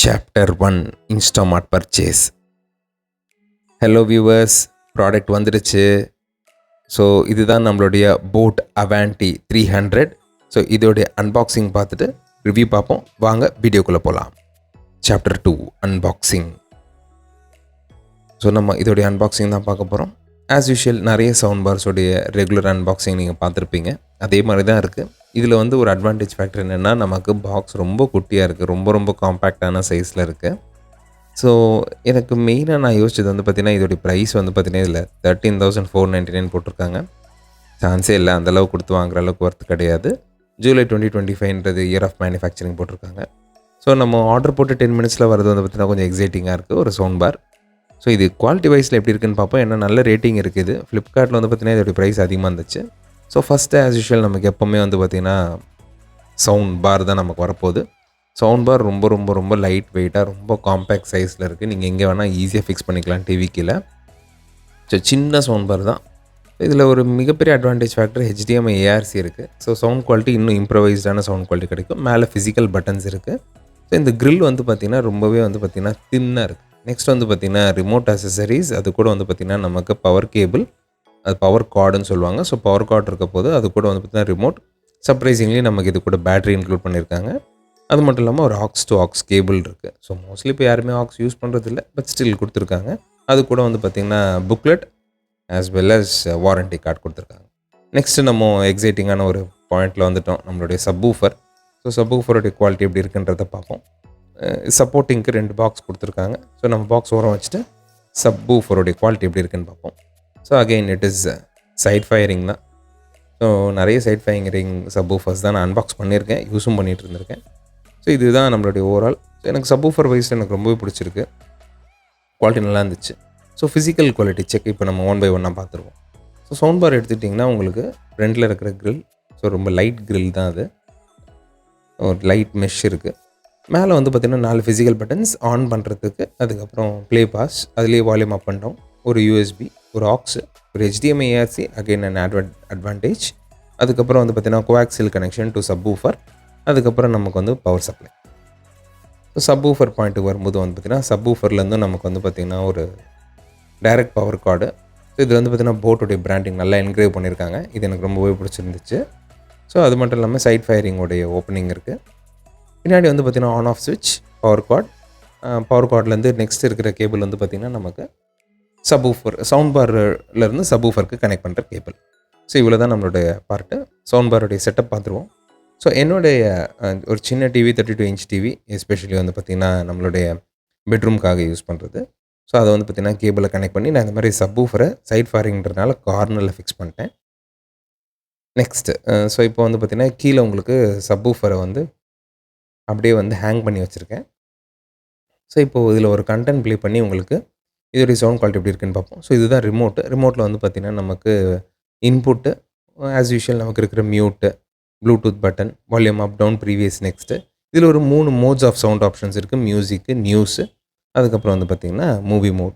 Chapter 1 Instamart Purchase. Hello viewers, product வந்துடுச்சு. So இதுதான் நம்மளுடைய போட் அவான்டி 300. ஸோ இதோடைய அன்பாக்சிங் பார்த்துட்டு ரிவ்யூ பார்ப்போம். வாங்க வீடியோக்குள்ளே போகலாம். Chapter 2 unboxing. ஸோ நம்ம இதோடைய அன்பாக்சிங் தான் பார்க்க போகிறோம். ஆஸ் யூஷுவல் நிறைய சவுண்ட் பார்ஸோடைய ரெகுலர் அன்பாக்சிங் நீங்கள் பார்த்துருப்பீங்க. அதே மாதிரி தான் இருக்குது. இதில் வந்து ஒரு அட்வான்டேஜ் ஃபேக்டர் என்னென்னா, நமக்கு பாக்ஸ் ரொம்ப குட்டியாக இருக்குது, ரொம்ப காம்பேக்டான சைஸில் இருக்குது. ஸோ எனக்கு மெயினாக நான் யோசிச்சது வந்து பார்த்திங்கன்னா, இதோடைய ப்ரைஸ் வந்து பார்த்திங்கன்னா இதில் 13,499 போட்டிருக்காங்க. சான்ஸே இல்லை, அந்தளவு கொடுத்து வாங்குற அளவுக்கு ஒர்த்து கிடையாது. ஜூலை 2025 இயர் ஆஃப் மேனுஃபேக்சரிங் போட்டிருக்காங்க. ஸோ நம்ம ஆர்டர் போட்டு 10 மினிட்ஸில் வரது வந்து பார்த்திங்கன்னா கொஞ்சம் எக்ஸைட்டிங்காக இருக்குது ஒரு சவுண்ட் பார். ஸோ இது குவாலிட்டி வைஸில் எப்படி இருக்குன்னு பார்ப்போம். என்ன நல்ல ரேட்டிங் இருக்குது. ஃப்ளிப்கார்ட்டில் வந்து பார்த்திங்கன்னா இதோடைய ப்ரைஸ் அதிகமாக இருந்துச்சு. ஸோ ஃபஸ்ட்டு ஆஸ் யூஷுவல் நமக்கு எப்போவுமே வந்து பார்த்திங்கன்னா சவுண்ட் பார் தான் நமக்கு வரப்போகுது. சவுண்ட் பார் ரொம்ப லைட் வெயிட்டாக ரொம்ப காம்பேக்ட் சைஸில் இருக்குது. நீங்கள் எங்கே வேணால் ஈஸியாக ஃபிக்ஸ் பண்ணிக்கலாம் டிவி கீழே. ஸோ சின்ன சவுண்ட் பார் தான். இதில் ஒரு மிகப்பெரிய அட்வான்டேஜ் ஃபேக்டர் HDMI ARC இருக்குது. ஸோ சவுண்ட் குவாலிட்டி இன்னும் இம்ப்ரவைஸ்டான சவுண்ட் குவாலிட்டி கிடைக்கும். மேலே ஃபிசிக்கல் பட்டன்ஸ் இருக்குது. ஸோ இந்த கிரில் வந்து பார்த்திங்கன்னா ரொம்பவே வந்து பார்த்திங்கன்னா தின்னாக இருக்குது. நெக்ஸ்ட் வந்து பார்த்திங்கன்னா ரிமோட் அசசரிஸ். அது கூட வந்து பார்த்திங்கன்னா நமக்கு பவர் கேபிள், அது பவர் கார்டுன்னு சொல்லுவாங்க. ஸோ பவர் கார்டு இருக்க போது அது கூட வந்து பார்த்திங்கன்னா ரிமோட். சர்ப்ரைசிங்லி நமக்கு இது கூட பேட்டரி இன்க்ளூட் பண்ணியிருக்காங்க. அது மட்டும் இல்லாமல் ஒரு ஆக்ஸ் டு ஆக்ஸ் கேபிள் இருக்குது. ஸோ மோஸ்ட்லி இப்போ யாருமே ஆக்ஸ் யூஸ் பண்ணுறது இல்லை, பட் ஸ்டில் கொடுத்துருக்காங்க. அது கூட வந்து பார்த்திங்கன்னா booklet as well as warranty card கொடுத்துருக்காங்க. நெக்ஸ்ட்டு நம்ம எக்ஸைட்டிங்கான ஒரு பாயிண்டில் வந்துட்டோம், நம்மளுடைய சப்வூஃபர். ஸோ சப்வூஃபருடைய குவாலிட்டி எப்படி இருக்குன்றதை பார்ப்போம். சப்போர்ட்டிங்க்கு 2 பாக்ஸ் கொடுத்துருக்காங்க. ஸோ நம்ம பாக்ஸ் ஓரம் வச்சுட்டு சப்வூஃபருடைய குவாலிட்டி எப்படி இருக்குன்னு பார்ப்போம். So again it is side firing தான். ஸோ நிறைய சைட் ஃபயரிங் சப்வூஃபர்ஸ் தான் நான் அன்பாக்ஸ் பண்ணியிருக்கேன், யூஸும் பண்ணிகிட்டு இருந்திருக்கேன். ஸோ இதுதான் நம்மளுடைய ஓவரால். ஸோ எனக்கு சப்வூஃபர் வைஸ் எனக்கு ரொம்பவே பிடிச்சிருக்கு, குவாலிட்டி நல்லா இருந்துச்சு. ஸோ ஃபிசிக்கல் குவாலிட்டி செக் இப்போ நம்ம 1 by 1 பார்த்துருவோம். ஸோ சவுண்ட் பார் எடுத்துட்டிங்கன்னா உங்களுக்கு ஃப்ரண்ட்டில் இருக்கிற கிரில், ஸோ ரொம்ப லைட் கிரில் தான் அது, ஒரு லைட் மெஷ் இருக்குது. மேலே வந்து பார்த்திங்கன்னா 4 ஃபிசிக்கல் பட்டன்ஸ் ஆன் பண்ணுறதுக்கு, அதுக்கப்புறம் ப்ளே பாஸ், அதுலேயே வால்யூம் அப் அண்ட் டவுன், ஒரு USB, ஒரு ஆக்ஸு, ஒரு HDMI ARC again an advantage. அதுக்கப்புறம் வந்து பார்த்திங்கன்னா கோஆக்சியல் கனெக்ஷன் டு சப்வூஃபர். அதுக்கப்புறம் நமக்கு வந்து பவர் சப்ளை. ஸோ சப்வூஃபர் பாயிண்ட்டுக்கு வரும்போது வந்து பார்த்திங்கன்னா சப்வூஃபர்லேருந்து நமக்கு வந்து பார்த்திங்கன்னா ஒரு டைரக்ட் பவர் கார்டு. ஸோ இது வந்து பார்த்திங்கன்னா போட்டுடைய பிராண்டிங் நல்லா என்கிரேவ் பண்ணியிருக்காங்க. இது எனக்கு ரொம்பவே பிடிச்சிருந்துச்சு. ஸோ அது மட்டும் இல்லாமல் சைட் ஃபயரிங்கோடைய ஓப்பனிங் இருக்குது. பின்னாடி வந்து பார்த்திங்கன்னா ஆன் ஆஃப் ஸ்விட்ச், பவர் கார்டு. பவர் கார்ட்லேருந்து நெக்ஸ்ட் இருக்கிற கேபிள் வந்து பார்த்திங்கன்னா நமக்கு சப்வூஃபர், சவுண்ட் பார்லேருந்து சப்வூஃபருக்கு கனெக்ட் பண்ணுற கேபிள். ஸோ இவ்வளோ தான் நம்மளுடைய பார்ட்டு. சவுண்ட் பாருடைய செட்டப் பார்த்துருவோம். ஸோ என்னுடைய ஒரு சின்ன டிவி 32 இன்ச் டிவி, எஸ்பெஷலி வந்து பார்த்திங்கன்னா நம்மளுடைய பெட்ரூம்காக யூஸ் பண்ணுறது. ஸோ அதை வந்து பார்த்திங்கன்னா கேபிளை கனெக்ட் பண்ணி நான் இந்த மாதிரி சப்வூஃபரை சைட் ஃபயரிங்கிறதுனால கார்னரில் ஃபிக்ஸ் பண்ணிட்டேன். நெக்ஸ்ட்டு ஸோ இப்போ வந்து பார்த்திங்கன்னா கீழே உங்களுக்கு சப்வூஃபரை வந்து அப்படியே வந்து ஹேங் பண்ணி வச்சுருக்கேன். ஸோ இப்போது இதில் ஒரு கண்டென்ட் ப்ளே பண்ணி உங்களுக்கு இதோடைய சவுண்ட் குவாலிட்டி எப்படி இருக்குன்னு பார்ப்போம். ஸோ இதுதான் ரிமோட்டு. ரிமோட்டில் வந்து பார்த்திங்கன்னா நமக்கு இன்புட்டு ஆஸ் யூஷுவல் நமக்கு இருக்கிற mute, Bluetooth button, volume up down, previous, next. இதில் ஒரு 3 மோட்ஸ் ஆஃப் சவுண்ட் ஆப்ஷன்ஸ் இருக்குது. மியூசிக்கு, நியூஸு, அதுக்கப்புறம் வந்து பார்த்திங்கன்னா மூவி மோட்.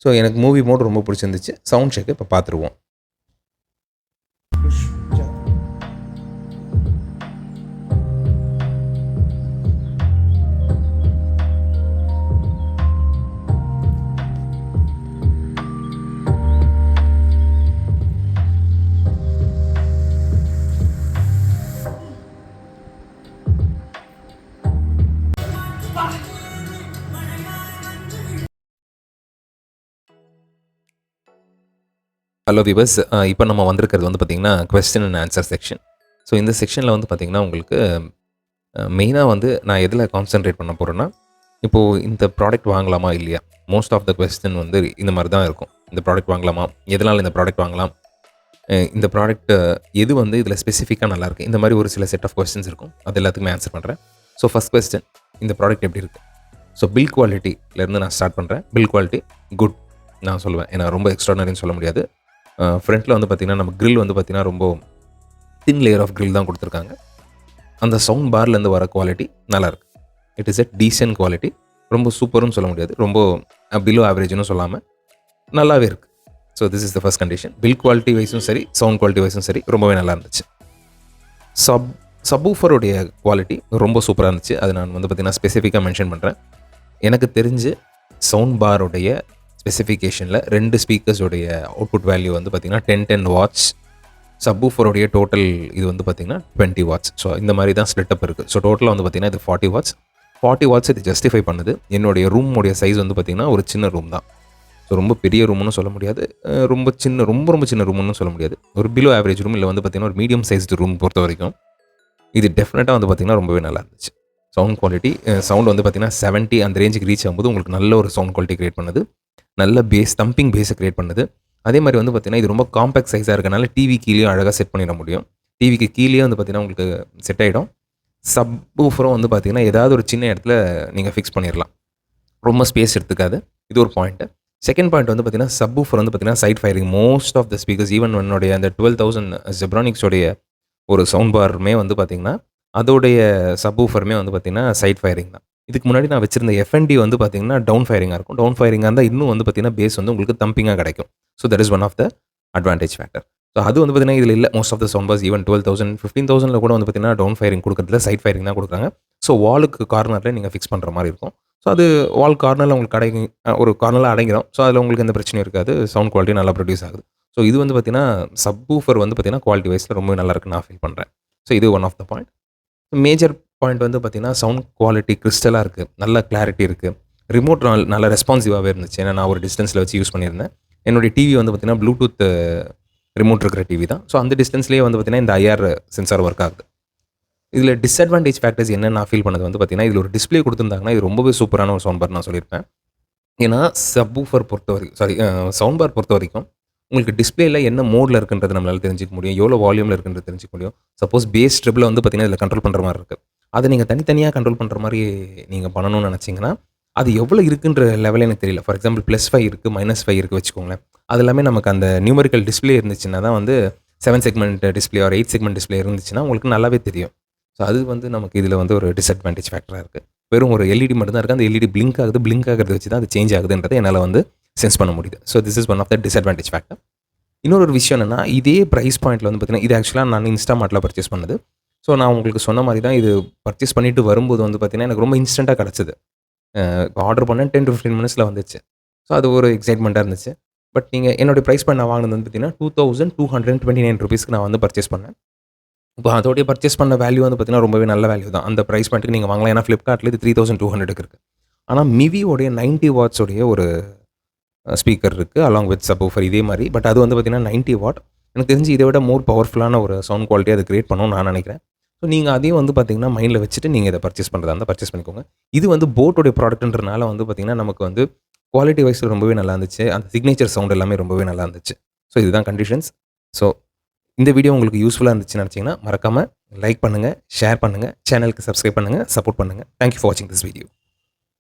ஸோ எனக்கு மூவி மோட் ரொம்ப பிடிச்சிருந்துச்சு. சவுண்ட் செக் இப்போ பார்த்துருவோம். ஹலோ வியூவர்ஸ், இப்போ நம்ம வந்திருக்கிறது வந்து பார்த்திங்கன்னா question and answer section. So இந்த செக்ஷனில் வந்து பார்த்திங்கன்னா உங்களுக்கு மெயினாக வந்து நான் எதில் கான்சென்ட்ரேட் பண்ண போகிறேன்னா, இப்போது இந்த ப்ராடக்ட் வாங்கலாமா இல்லையா, மோஸ்ட் ஆஃப் த கொஸ்டின் வந்து இந்த மாதிரி தான் இருக்கும். இந்த ப்ராடக்ட் வாங்கலாமா, எதனால் இந்த ப்ராடக்ட் வாங்கலாம், இந்த ப்ராடக்ட் எது வந்து இதில் ஸ்பெசிஃபிக்காக நல்லாயிருக்கு, இந்த மாதிரி ஒரு சில செட் ஆஃப் கொஸ்டின்ஸ் இருக்கும். அது எல்லாத்துக்குமே ஆன்சர் பண்ணுறேன். ஸோ ஃபஸ்ட் கொஸ்டின், இந்த ப்ராடக்ட் எப்படி இருக்குது. ஸோ பில் குவாலிட்டிலேருந்து நான் ஸ்டார்ட் பண்ணுறேன். பில் குவாலிட்டி குட் நான் சொல்லுவேன், ஏன்னா ரொம்ப எக்ஸ்ட்ரானரின்னு சொல்ல முடியாது. ஃப்ரண்ட்டில் வந்து பார்த்திங்கன்னா நம்ம கிரில் வந்து பார்த்திங்கன்னா ரொம்ப தின் லேயர் ஆஃப் கிரில் தான் கொடுத்துருக்காங்க. அந்த சவுண்ட் பார்லேருந்து வர குவாலிட்டி நல்லாயிருக்கு. It is a decent quality. ரொம்ப சூப்பர்னு சொல்ல முடியாது, ரொம்ப பிலோ ஆவரேஜ்னு சொல்லாமல் நல்லாவே இருக்குது. So this is the first condition. Build quality வைஸும் சரி, சவுண்ட் குவாலிட்டி வைஸும் சரி ரொம்பவே நல்லா இருந்துச்சு. சப்வூஃபருடைய குவாலிட்டி ரொம்ப சூப்பராக இருந்துச்சு. அது நான் வந்து பார்த்திங்கன்னா ஸ்பெசிஃபிக்காக மென்ஷன் பண்ணுறேன். எனக்கு தெரிஞ்சு சவுண்ட் பாரோடைய ஸ்பெசிஃபிகேஷனில் 2 ஸ்பீக்கர்ஸோடைய அவுட்புட் வேல்யூ வந்து பார்த்திங்கன்னா 10 வாட்ஸ், சப்வூஃபருடைய டோட்டல் இது வந்து பார்த்திங்கன்னா 20 வாட்ஸ். ஸோ இந்த மாதிரி தான் ஸ்ப்ளிட்டப் இருக்குது. ஸோ டோட்டலாக வந்து பார்த்திங்கன்னா இது 40 வாட்ஸ். 40 வாட்ஸ் இது ஜஸ்டிஃபை பண்ணுது. என்னுடைய ரூமுடைய சைஸ் வந்து பார்த்திங்கன்னா ஒரு சின்ன ரூம் தான். ஸோ ரொம்ப பெரிய ரூம்னு சொல்ல முடியாது, ரொம்ப சின்ன ரூம்னு சொல்ல முடியாது. ஒரு பிலோ ஆவரேஜ் ரூம், இல்லை வந்து பார்த்திங்கன்னா ஒரு மீடியம் சைஸ்டு ரூம் பொறுத்த வரைக்கும் இது டெஃபினட்டாக வந்து பார்த்திங்கன்னா ரொம்பவே நல்லா இருந்துச்சு. சவுண்ட் குவாலிட்டி, சவுண்ட் வந்து பார்த்திங்கன்னா 70 அந்த ரேஞ்சுக்கு ரீச் ஆகும்போது உங்களுக்கு நல்ல ஒரு சவுண்ட் குவாலிட்டி கிரியேட் பண்ணுது. நல்ல பேஸ், தம்பிங் பேஸை கிரியேட் பண்ணுது. அதே மாதிரி வந்து பார்த்திங்கன்னா இது ரொம்ப காம்பேக்ட் சைஸாக இருக்கனால டிவி கீழேயும் அழகாக செட் பண்ணிட முடியும். டிவிக்கு கீழேயே வந்து பார்த்திங்கன்னா உங்களுக்கு செட் ஆகிடும். சப்வூஃபரும் வந்து பார்த்திங்கன்னா ஏதாவது ஒரு சின்ன இடத்துல நீங்கள் ஃபிக்ஸ் பண்ணிடலாம், ரொம்ப ஸ்பேஸ் எடுத்துக்காது. இது ஒரு பாயிண்ட்டு. செகண்ட் பாயிண்ட் வந்து பார்த்திங்கன்னா சப்வூஃபர் வந்து பார்த்திங்கன்னா side firing. Most of the speakers, even என்னுடைய அந்த 12,000 ஜெப்ரானிக்ஸோடைய ஒரு சவுண்ட் பாருமே வந்து பார்த்திங்கன்னா அதோடைய சப்வூஃபருமே வந்து பார்த்திங்கன்னா சைட் ஃபயரிங் தான். இதுக்கு முன்னாடி நான் வச்சிருந்த எஃப்என்டி வந்து பார்த்திங்கன்னா டவுன் ஃபயரிங்காக இருக்கும். டவுன் ஃபயரிங்காக இருந்தால் இன்னும் வந்து பார்த்திங்கன்னா பேஸ் வந்து உங்களுக்கு தம்பிங்காக கிடைக்கும். So that is one of the advantage factor. So அது வந்து பார்த்திங்கன்னா இதில் இல்லை. Most of the sound bars even 12,000 15,000 கூட வந்து பார்த்திங்கன்னா டவுன் ஃபயரிங் கொடுக்குறதுல சைட் ஃபயரிங் தான் கொடுக்குறாங்க. ஸோ வாலுக்கு கார்னரில் நீங்கள் ஃபிக்ஸ் பண்ணுற மாதிரி இருக்கும். ஸோ அது வால் கார்னரில் உங்களுக்கு ஒரு கார்னரில் அடங்கிடும். ஸோ அதில் உங்களுக்கு எந்த பிரச்சனையும் இருக்காது. சவுண்ட் குவாலிட்டி நல்லா ப்ரொடியூஸ் ஆகுது. ஸோ இது வந்து பார்த்திங்கன்னா சப்வூஃபர் வந்து பார்த்திங்கன்னா குவாலிட்டி வைஸில் ரொம்ப நல்லா இருக்குன்னு நான் ஃபீல் பண்ணுறேன். ஸோ இது one of the point. Major point வந்து பார்த்திங்கன்னா சவுண்ட் குவாலிட்டி கிறிஸ்டலாக இருக்குது, நல்ல கிளாரிட்டி இருக்குது. ரிமோட் நல்ல ரெஸ்பான்சிவாகவே இருந்துச்சு. ஏன்னா நான் ஒரு டிஸ்டன்ஸில் வச்சு யூஸ் பண்ணியிருந்தேன். என்னுடைய டிவி வந்து பார்த்திங்கன்னா ப்ளூடூத் ரிமோட் இருக்கிற டிவி தான். ஸோ அந்த டிஸ்டன்ஸ்லேயே வந்து பார்த்திங்கன்னா இந்த ஐஆர் சென்சார் ஒர்க் ஆகுது. இதில் டிஸ்அட்வான்டேஜ் ஃபேக்டர்ஸ் என்னென்னு நான் ஃபீல் பண்ணது வந்து பார்த்திங்கன்னா இதில் ஒரு டிஸ்பிளே கொடுத்துருந்தாங்கன்னா இது ரொம்பவே சூப்பரான ஒரு சவுண்ட் பார் நான் சொல்லியிருப்பேன். ஏன்னா சப்வூஃபர் பொறுத்த வரைக்கும் சவுண்ட் பார் பொறுத்த வரைக்கும் உங்களுக்கு டிஸ்பிளேல என்ன மோடில் இருக்குன்றது நம்மளால் தெரிஞ்சிக்க முடியும், எவ்வளோ வால்யூமில் இருக்குன்றது தெரிஞ்சிக்க முடியும். சப்போஸ் பேஸ் ட்ரிபிள் வந்து பார்த்திங்கன்னா இதில் கண்ட்ரோல் பண்ணுற மாதிரி இருக்குது. அதை நீங்கள் தனித்தனியாக கண்ட்ரோல் பண்ணுற மாதிரி நீங்கள் பண்ணணும்னு நினச்சிங்கன்னா அது எவ்வளோ இருக்குன்ற லெவலே எனக்கு தெரியல. ஃபார் எக்ஸாம்பிள் +5 இருக்குது, -5 இருக்குது வச்சுக்கோங்களேன். அது எல்லாமே நமக்கு அந்த நியூமரிக்கல் டிஸ்பிளே இருந்துச்சுன்னா தான் வந்து 7 செக்மெண்ட் டிஸ்பிளே ஒரு 8 செக்மெண்ட் டிஸ்பிளே இருந்துச்சுன்னா உங்களுக்கு நல்லாவே தெரியும். ஸோ அது வந்து நமக்கு இதில் வந்து ஒரு டிஸ்அட்வான்டேஜ் ஃபேக்டராக இருக்குது. வெறும் ஒரு எல்இடி மட்டும் தான் இருக்குது. அந்த எல்இடி பிளிங்க் ஆகிறத வச்சு தான் அது சேஞ்ச் ஆகுதுன்றதை என்னால் வந்து சென்ஸ் பண்ண முடியுது. So this is one of the disadvantage factor. இன்னொரு விஷயம் என்னென்னா இதே ப்ரைஸ் பாயிண்ட்டில் வந்து பார்த்திங்கன்னா இது ஆக்சுவலாக நான் இன்ஸ்டாமார்ட்டில் பர்ச்சேஸ் பண்ணது. ஸோ நான் உங்களுக்கு சொன்ன மாதிரி தான் இது பர்ச்சேஸ் பண்ணிவிட்டு வரும்போது வந்து பார்த்திங்கன்னா எனக்கு ரொம்ப இன்ஸ்டண்ட்டாக கிடச்சிது. ஆர்டர் பண்ணேன் 10 to 15 மினிட்ஸில் வந்துச்சு. ஸோ அது ஒரு எக்ஸைட்மெண்ட்டாக இருந்துச்சு. பட் நீங்கள் என்னோடய ப்ரைஸ் பாயிண்ட் நான் வாங்கினது வந்து பார்த்திங்கன்னா ₹2,229 நான் வந்து பர்ச்சேஸ் பண்ணேன். இப்போ அதோடைய பர்ச்சேஸ் பண்ண வேல்யூ வந்து பார்த்திங்கன்னா ரொம்பவே நல்ல வேல்யூ தான். அந்த ப்ரைஸ் பாயிண்ட்டுக்கு நீங்கள் வாங்கலாம். ஏன்னா ஃப்ளிப்கார்ட்டில் இது 3,200க்கு இருக்குது. ஆனால் மிவியோடைய 90 வாட்ஸோடைய ஒரு ஸ்பீக்கர் இருக்குது அலாங் வித் சப்வூஃபர் இதே மாதிரி. பட் அது வந்து பார்த்திங்கன்னா 90 வாட். எனக்கு தெரிஞ்சு இதை விட மோர் பவர்ஃபுல்லான ஒரு சவுண்ட் குவாலிட்டி அதை கிரியேட் பண்ணணும்னு நான் நினைக்கிறேன். ஸோ நீங்கள் அதையும் வந்து பார்த்திங்கன்னா மைண்டில் வச்சுட்டு நீங்கள் இதை பர்ச்சேஸ் பண்ணுறதா இருந்தால் பர்ச்சேஸ் பண்ணிக்கோங்க. இது வந்து போட்டோடைய ப்ராடக்ட்ன்றனால வந்து பார்த்திங்கன்னா நமக்கு வந்து குவாலிட்டி வைஸில் ரொம்பவே நல்லா இருந்துச்சு. அந்த சிக்னேச்சர் சவுண்ட் எல்லாமே ரொம்பவே நல்லா இருந்துச்சு. ஸோ இதுதான் கண்டிஷன்ஸ். ஸோ இந்த வீடியோ உங்களுக்கு யூஸ்ஃபுல்லாக இருந்துச்சுன்னு நினச்சிங்கன்னா மறக்காமல் லைக் பண்ணுங்கள், ஷேர் பண்ணுங்கள், சேனலுக்கு சப்ஸ்கிரைப் பண்ணுங்கள், சப்போர்ட் பண்ணுங்கள். தேங்க்யூ ஃபார் வாட்சிங் திஸ் வீடியோ.